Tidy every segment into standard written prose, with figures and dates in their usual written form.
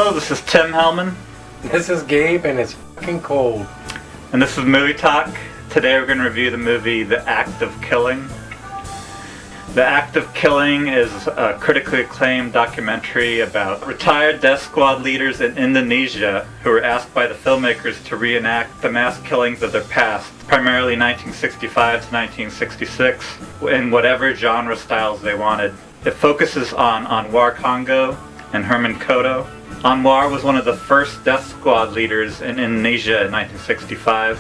Hello, this is Tim Hellman. This is Gabe, and it's fucking cold. And this is Movie Talk. Today we're going to review the movie The Act of Killing. The Act of Killing is a critically acclaimed documentary about retired death squad leaders in Indonesia who were asked by the filmmakers to reenact the mass killings of their past, primarily 1965 to 1966, in whatever genre styles they wanted. It focuses on Anwar Congo and Herman Koto. Anwar was one of the first death squad leaders in Indonesia in 1965,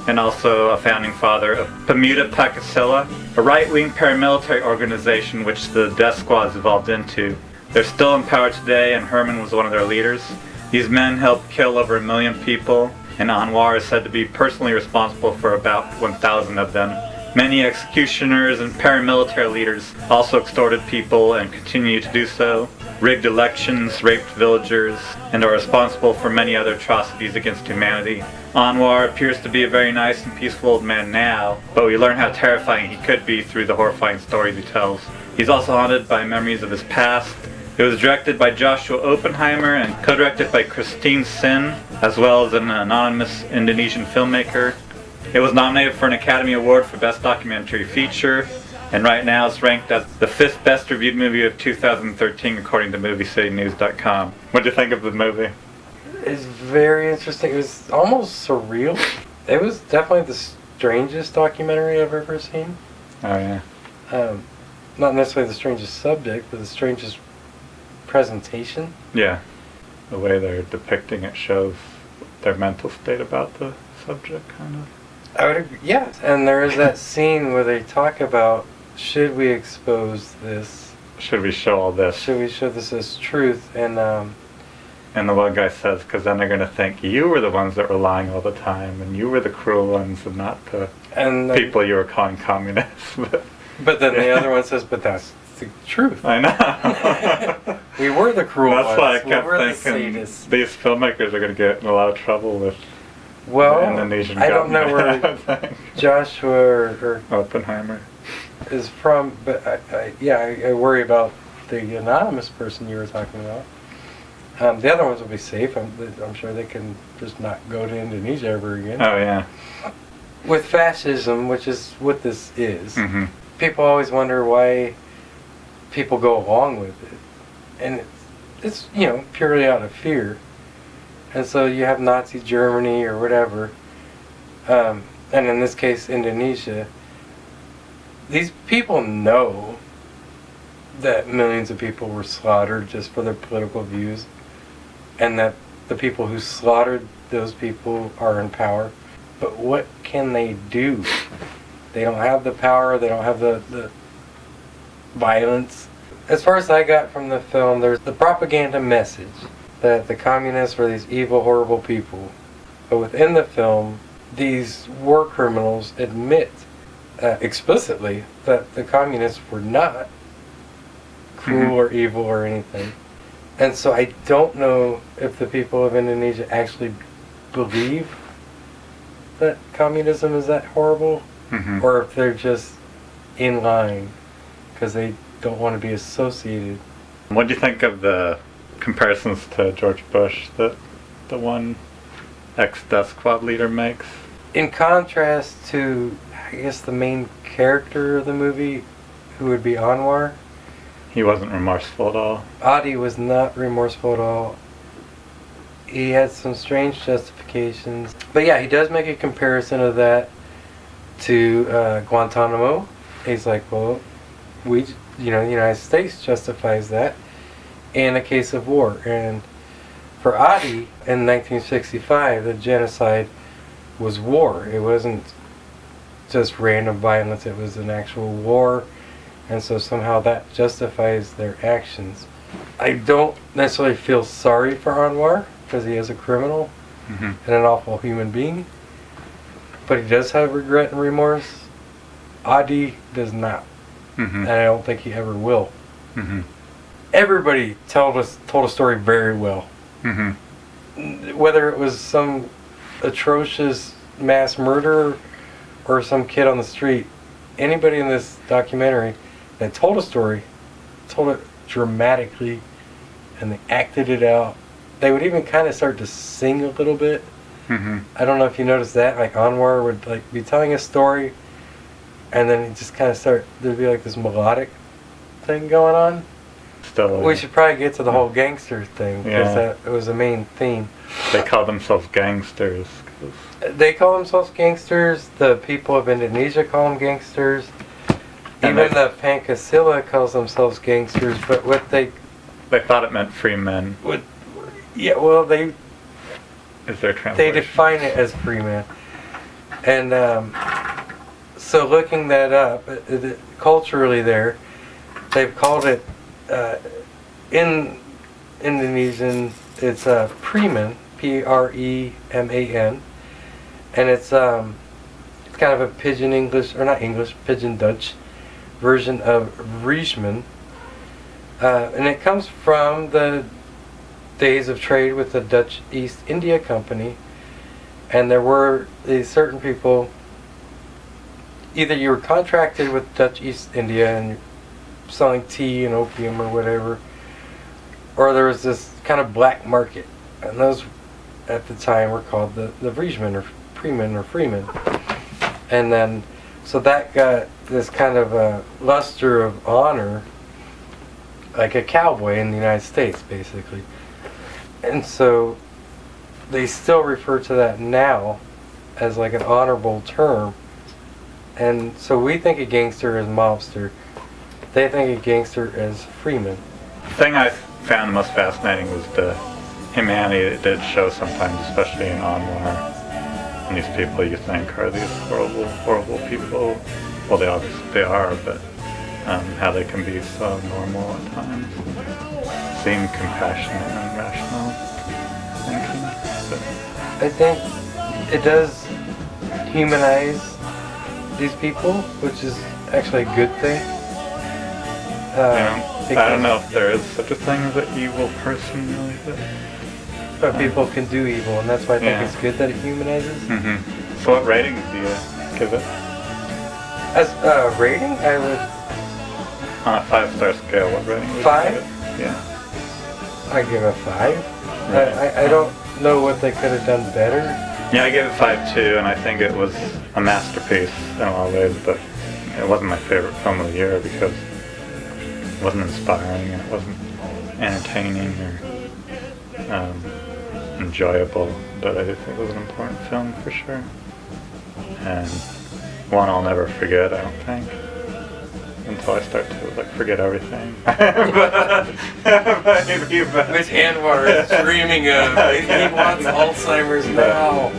and also a founding father of Pemuda Pancasila, a right-wing paramilitary organization which the death squads evolved into. They're still in power today, and Herman was one of their leaders. These men helped kill over 1 million people, and Anwar is said to be personally responsible for about 1,000 of them. Many executioners and paramilitary leaders also extorted people and continue to do so, rigged elections, raped villagers, and are responsible for many other atrocities against humanity. Anwar appears to be a very nice and peaceful old man now, but we learn how terrifying he could be through the horrifying stories he tells. He's also haunted by memories of his past. It was directed by Joshua Oppenheimer and co-directed by Christine Sin, as well as an anonymous Indonesian filmmaker. It was nominated for an Academy Award for Best Documentary Feature, and right now it's ranked as the 5th best reviewed movie of 2013 according to MovieCityNews.com. What do you think of the movie? It's very interesting. It was almost surreal. It was definitely the strangest documentary I've ever seen. Oh yeah. Not necessarily the strangest subject, but the strangest presentation. Yeah. The way they're depicting it shows their mental state about the subject, kind of. I would agree. Yeah. And there is that scene where they talk about, should we expose this? Should we show all this? Should we show this as truth? And the one guy says, because then they're going to think you were the ones that were lying all the time, and you were the cruel ones, and not the people you were calling communists. But then the other one says, but that's the truth. I know. We were the cruel ones. That's why I kept we were thinking the sadists. These filmmakers are going to get in a lot of trouble with the Indonesian I don't know government. where Joshua or Oppenheimer is from, but I worry about the anonymous person you were talking about. The other ones will be safe. I'm sure they can just not go to Indonesia ever again. Oh yeah. With fascism, which is what this is, Mm-hmm. people always wonder why people go along with it, and it's purely out of fear. And so you have Nazi Germany or whatever, and in this case Indonesia. These people know that millions of people were slaughtered just for their political views, and that the people who slaughtered those people are in power. But what can they do? They don't have the power, they don't have the violence. As far as I got from the film, there's the propaganda message that the communists were these evil, horrible people. But within the film, these war criminals admit explicitly that the communists were not cruel or evil or anything. And so I don't know if the people of Indonesia actually believe that communism is that horrible, or if they're just in line because they don't want to be associated. What do you think of the comparisons to George Bush that the one ex-death squad leader makes? In contrast to, I guess, the main character of the movie, who would be Anwar, He wasn't remorseful at all. Adi was not remorseful at all. He had some strange justifications. But yeah, he does make a comparison of that to Guantanamo. He's like, well, the United States justifies that in a case of war. And for Adi, in 1965, the genocide was war. It wasn't just random violence, it was an actual war. And so somehow that justifies their actions. I don't necessarily feel sorry for Anwar, because he is a criminal and an awful human being. But he does have regret and remorse. Adi does not. And I don't think he ever will. Everybody told a story very well. Whether it was some atrocious mass murder or some kid on the street, anybody in this documentary that told a story, told it dramatically, and they acted it out. they would even kind of start to sing a little bit. Mm-hmm. I don't know if you noticed that. Like Anwar would like be telling a story, and then he'd just kind of start. There'd be like this melodic thing going on. Still, We should probably get to the whole gangster thing because that was the main theme. They call themselves gangsters. They call themselves gangsters. The people of Indonesia call them gangsters. And Even the Pancasila calls themselves gangsters. But what they thought it meant free men. well, they Is their translation? they define it as free men. And so looking that up, culturally there, they've called it in Indonesian. It's preman, Preman, and it's kind of a pidgin English, or not English, pidgin Dutch version of Riesman. And it comes from the days of trade with the Dutch East India Company. And there were these certain people, either you were contracted with Dutch East India and you're selling tea and opium or whatever, or there was this kind of black market. And those at the time were called the Vriesman or Preman or Freeman. And then, so that got this kind of a luster of honor, like a cowboy in the United States, basically. And so they still refer to that now as like an honorable term. And so we think a gangster is mobster. They think a gangster is freeman. The thing I found most fascinating was the humanity it did show sometimes, especially in Anwar. And these people you think are these horrible, horrible people. Well, they obviously are, but how they can be so normal at times. Seem compassionate and rational thinking. But I think it does humanize these people, which is actually a good thing. I don't know if there is such a thing as an evil person, really, but people can do evil, and that's why I think it's good that it humanizes. Mm-hmm. So what ratings do you give it? As a rating, I would... On a 5-star scale, what rating would you 5? give it? Yeah. I give it 5. Right. I don't know what they could have done better. Yeah, I gave it 5 too, and I think it was a masterpiece in a lot of ways, but it wasn't my favorite film of the year because it wasn't inspiring and it wasn't entertaining or enjoyable, but I did think it was an important film for sure. And one I'll never forget, I don't think, until I start to forget everything. Maybe, Which Anwar is dreaming of. He wants Alzheimer's now.